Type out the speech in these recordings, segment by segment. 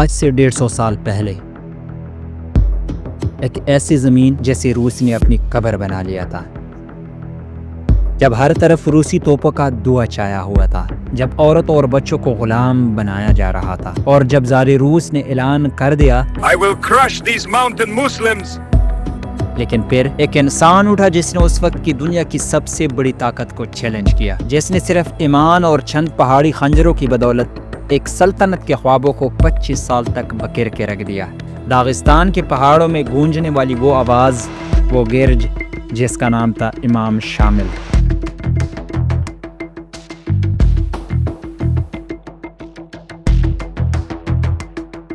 آج سے 150 سال پہلے ایک ایسی زمین جیسے روس نے اپنی قبر بنا لیا تھا، جب ہر طرف روسی توپوں کا دھواں چھایا ہوا تھا، جب عورت اور بچوں کو غلام بنایا جا رہا تھا، اور جب زار روس نے اعلان کر دیا I will crush these mountain Muslims. لیکن پھر ایک انسان اٹھا جس نے اس وقت کی دنیا کی سب سے بڑی طاقت کو چیلنج کیا، جس نے صرف ایمان اور چند پہاڑی خنجروں کی بدولت ایک سلطنت کے خوابوں کو 25 سال تک بکیر کے رکھ دیا۔ داغستان کے پہاڑوں میں گونجنے والی وہ آواز، وہ گرج جس کا نام تھا امام شامل۔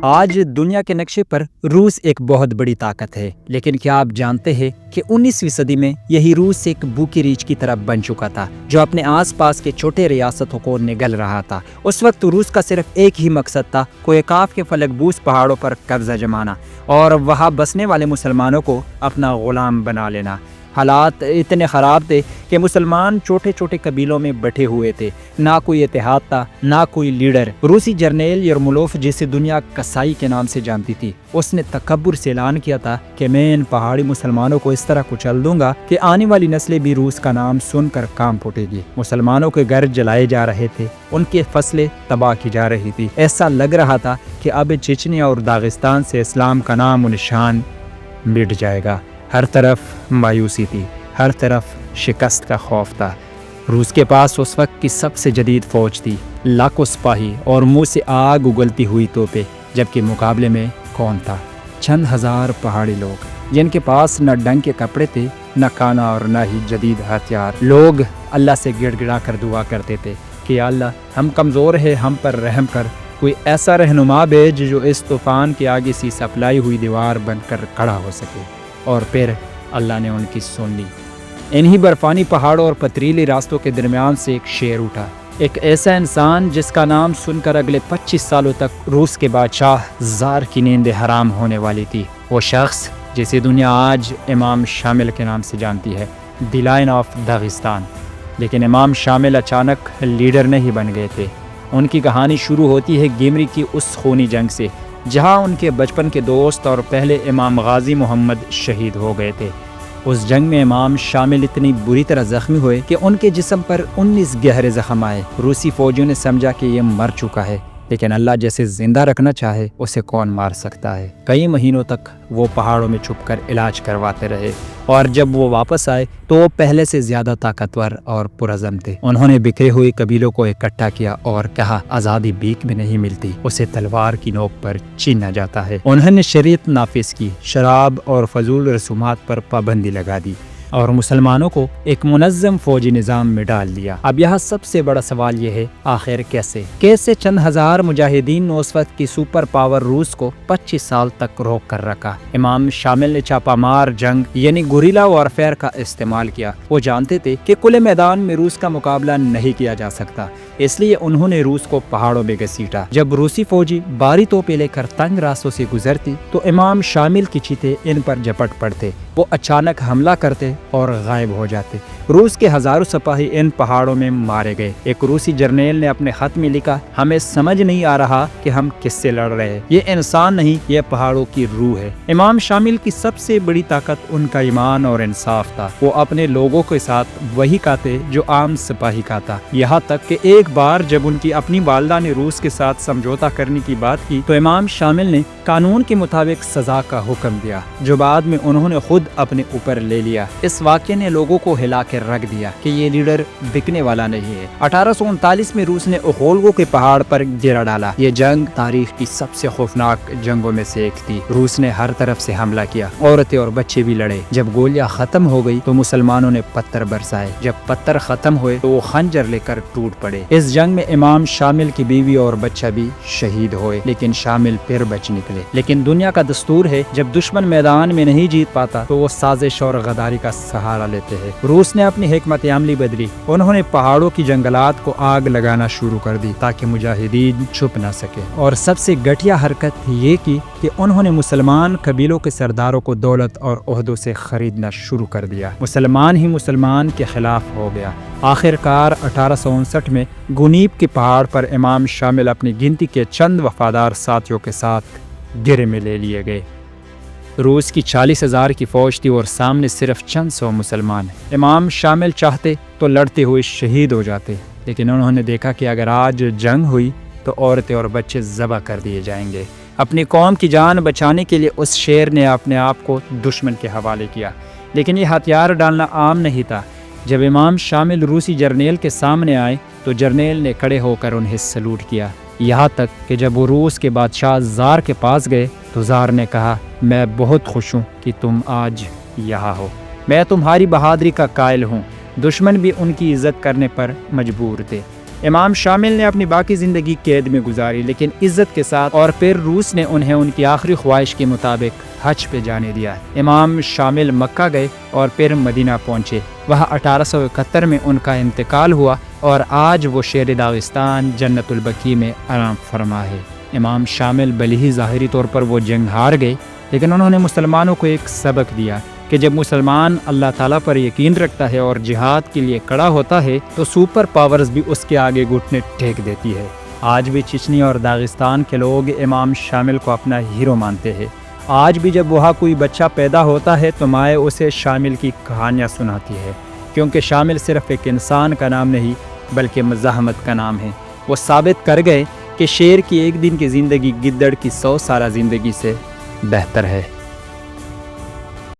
آج دنیا کے نقشے پر روس ایک بہت بڑی طاقت ہے، لیکن کیا آپ جانتے ہیں کہ 19ویں صدی میں یہی روس ایک بھوکی ریچھ کی طرح بن چکا تھا جو اپنے آس پاس کے چھوٹے ریاستوں کو نگل رہا تھا۔ اس وقت روس کا صرف ایک ہی مقصد تھا، کوہ قاف کے فلک بوس پہاڑوں پر قبضہ جمانا اور وہاں بسنے والے مسلمانوں کو اپنا غلام بنا لینا۔ حالات اتنے خراب تھے کہ مسلمان چھوٹے چھوٹے قبیلوں میں بٹے ہوئے تھے، نہ کوئی اتحاد تھا، نہ کوئی لیڈر۔ روسی جرنیل یرمولوف، جسے دنیا کسائی کے نام سے جانتی تھی، اس نے تکبر سے اعلان کیا تھا کہ میں ان پہاڑی مسلمانوں کو اس طرح کچل دوں گا کہ آنے والی نسلیں بھی روس کا نام سن کر کام پھوٹے گی۔ مسلمانوں کے گھر جلائے جا رہے تھے، ان کی فصلیں تباہ کی جا رہی تھی۔ ایسا لگ رہا تھا کہ اب چچنیا اور داغستان سے اسلام کا نام و نشان مٹ جائے گا۔ ہر طرف مایوسی تھی، ہر طرف شکست کا خوف تھا۔ روس کے پاس اس وقت کی سب سے جدید فوج تھی، لاکھوں سپاہی اور منہ سے آگ اگلتی ہوئی توپیں، جبکہ مقابلے میں کون تھا؟ چند ہزار پہاڑی لوگ جن کے پاس نہ ڈنگ کے کپڑے تھے، نہ کھانا اور نہ ہی جدید ہتھیار۔ لوگ اللہ سے گڑ گڑا کر دعا کرتے تھے کہ یا اللہ، ہم کمزور ہیں، ہم پر رحم کر، کوئی ایسا رہنما بھیج جو اس طوفان کے آگے سی سپلائی ہوئی دیوار بن کر کھڑا ہو سکے۔ اور پھر اللہ نے ان کی سن لی۔ انہی برفانی پہاڑوں اور پتریلی راستوں کے درمیان سے ایک شیر اٹھا، ایک ایسا انسان جس کا نام سن کر اگلے 25 سالوں تک روس کے بادشاہ زار کی نیند حرام ہونے والی تھی۔ وہ شخص جسے دنیا آج امام شامل کے نام سے جانتی ہے، دی لائن آف داغستان۔ لیکن امام شامل اچانک لیڈر نہیں بن گئے تھے۔ ان کی کہانی شروع ہوتی ہے گیمری کی اس خونی جنگ سے، جہاں ان کے بچپن کے دوست اور پہلے امام غازی محمد شہید ہو گئے تھے۔ اس جنگ میں امام شامل اتنی بری طرح زخمی ہوئے کہ ان کے جسم پر 19 گہرے زخم آئے۔ روسی فوجیوں نے سمجھا کہ یہ مر چکا ہے، لیکن اللہ جیسے زندہ رکھنا چاہے اسے کون مار سکتا ہے۔ کئی مہینوں تک وہ پہاڑوں میں چھپ کر علاج کرواتے رہے، اور جب وہ واپس آئے تو وہ پہلے سے زیادہ طاقتور اور پرعزم تھے۔ انہوں نے بکھرے ہوئے قبیلوں کو اکٹھا کیا اور کہا، آزادی بھیک میں نہیں ملتی، اسے تلوار کی نوک پر چھینا جاتا ہے۔ انہوں نے شریعت نافذ کی، شراب اور فضول رسومات پر پابندی لگا دی، اور مسلمانوں کو ایک منظم فوجی نظام میں ڈال دیا۔ اب یہاں سب سے بڑا سوال یہ ہے، آخر کیسے چند ہزار مجاہدین نے اس وقت کی سپر پاور روس کو 25 سال تک روک کر رکھا؟ امام شامل نے چھاپا مار جنگ یعنی گوریلا وارفیئر کا استعمال کیا۔ وہ جانتے تھے کہ کھلے میدان میں روس کا مقابلہ نہیں کیا جا سکتا، اس لیے انہوں نے روس کو پہاڑوں میں گھسیٹا۔ جب روسی فوجی باری توپیں لے کر تنگ راستوں سے گزرتی تو امام شامل کی چیتے ان پر جپٹ پڑتے، وہ اچانک حملہ کرتے اور غائب ہو جاتے۔ روس کے ہزاروں سپاہی ان پہاڑوں میں مارے گئے۔ ایک روسی جرنیل نے اپنے خط میں لکھا، ہمیں سمجھ نہیں آ رہا کہ ہم کس سے لڑ رہے ہیں، یہ انسان نہیں، یہ پہاڑوں کی روح ہے۔ امام شامل کی سب سے بڑی طاقت ان کا ایمان اور انصاف تھا۔ وہ اپنے لوگوں کے ساتھ وہی کہتے جو عام سپاہی کہتا، یہاں تک کہ ایک بار جب ان کی اپنی والدہ نے روس کے ساتھ سمجھوتا کرنے کی بات کی تو امام شامل نے قانون کے مطابق سزا کا حکم دیا، جو بعد میں انہوں نے خود اپنے اوپر لے لیا۔ اس واقعے نے لوگوں کو ہلا کر رکھ دیا کہ یہ لیڈر بکنے والا نہیں ہے۔ 1839 میں روس نے اوخولگو کے پہاڑ پر ڈیرا ڈالا۔ یہ جنگ تاریخ کی سب سے خوفناک جنگوں میں سے ایک تھی۔ روس نے ہر طرف سے حملہ کیا، عورتیں اور بچے بھی لڑے۔ جب گولیاں ختم ہو گئی تو مسلمانوں نے پتھر برسائے، جب پتھر ختم ہوئے تو وہ خنجر لے کر ٹوٹ پڑے۔ اس جنگ میں امام شامل کی بیوی اور بچہ بھی شہید ہوئے، لیکن شامل پھر بچ نکلے۔ لیکن دنیا کا دستور ہے، جب دشمن میدان میں نہیں جیت پاتا تو وہ سازش اور غداری کا سہارا لیتے ہیں۔ روس نے اپنی حکمت عملی بدلی، انہوں نے پہاڑوں کی جنگلات کو آگ لگانا شروع کر دی تاکہ مجاہدین چھپ نہ سکے، اور سب سے گھٹیا حرکت یہ کی کہ کہ انہوں نے مسلمان قبیلوں کے سرداروں کو دولت اور عہدوں سے خریدنا شروع کر دیا۔ مسلمان ہی مسلمان کے خلاف ہو گیا۔ آخر کار 1859 میں گنیب کے پہاڑ پر امام شامل اپنی گنتی کے چند وفادار ساتھیوں کے ساتھ گرے میں لے لیے گئے۔ روس کی 40,000 کی فوج تھی اور سامنے صرف چند سو مسلمان۔ امام شامل چاہتے تو لڑتے ہوئے شہید ہو جاتے، لیکن انہوں نے دیکھا کہ اگر آج جنگ ہوئی تو عورتیں اور بچے ذبح کر دیے جائیں گے۔ اپنی قوم کی جان بچانے کے لیے اس شیر نے اپنے آپ کو دشمن کے حوالے کیا، لیکن یہ ہتھیار ڈالنا عام نہیں تھا۔ جب امام شامل روسی جرنیل کے سامنے آئے تو جرنیل نے کھڑے ہو کر انہیں سلوٹ کیا، یہاں تک کہ جب وہ روس کے بادشاہ زار کے پاس گئے تو زار نے کہا، میں بہت خوش ہوں کہ تم آج یہاں ہو، میں تمہاری بہادری کا قائل ہوں۔ دشمن بھی ان کی عزت کرنے پر مجبور تھے۔ امام شامل نے اپنی باقی زندگی قید میں گزاری، لیکن عزت کے ساتھ، اور پھر روس نے انہیں ان کی آخری خواہش کے مطابق حج پہ جانے دیا۔ امام شامل مکہ گئے اور پھر مدینہ پہنچے، وہاں 1871 میں ان کا انتقال ہوا اور آج وہ شیر داغستان جنت البقیع میں آرام فرما ہے۔ امام شامل بھلے ہی ظاہری طور پر وہ جنگ ہار گئے، لیکن انہوں نے مسلمانوں کو ایک سبق دیا کہ جب مسلمان اللہ تعالیٰ پر یقین رکھتا ہے اور جہاد کے لیے کھڑا ہوتا ہے تو سپر پاورز بھی اس کے آگے گھٹنے ٹیک دیتی ہے۔ آج بھی چچنی اور داغستان کے لوگ امام شامل کو اپنا ہیرو مانتے ہیں۔ آج بھی جب وہاں کوئی بچہ پیدا ہوتا ہے تو مائیں اسے شامل کی کہانیاں سناتی ہے، کیونکہ شامل صرف ایک انسان کا نام نہیں بلکہ مزاحمت کا نام ہے۔ وہ ثابت کر گئے کہ شیر کی ایک دن کی زندگی گدڑ کی 100 سالہ زندگی سے بہتر ہے۔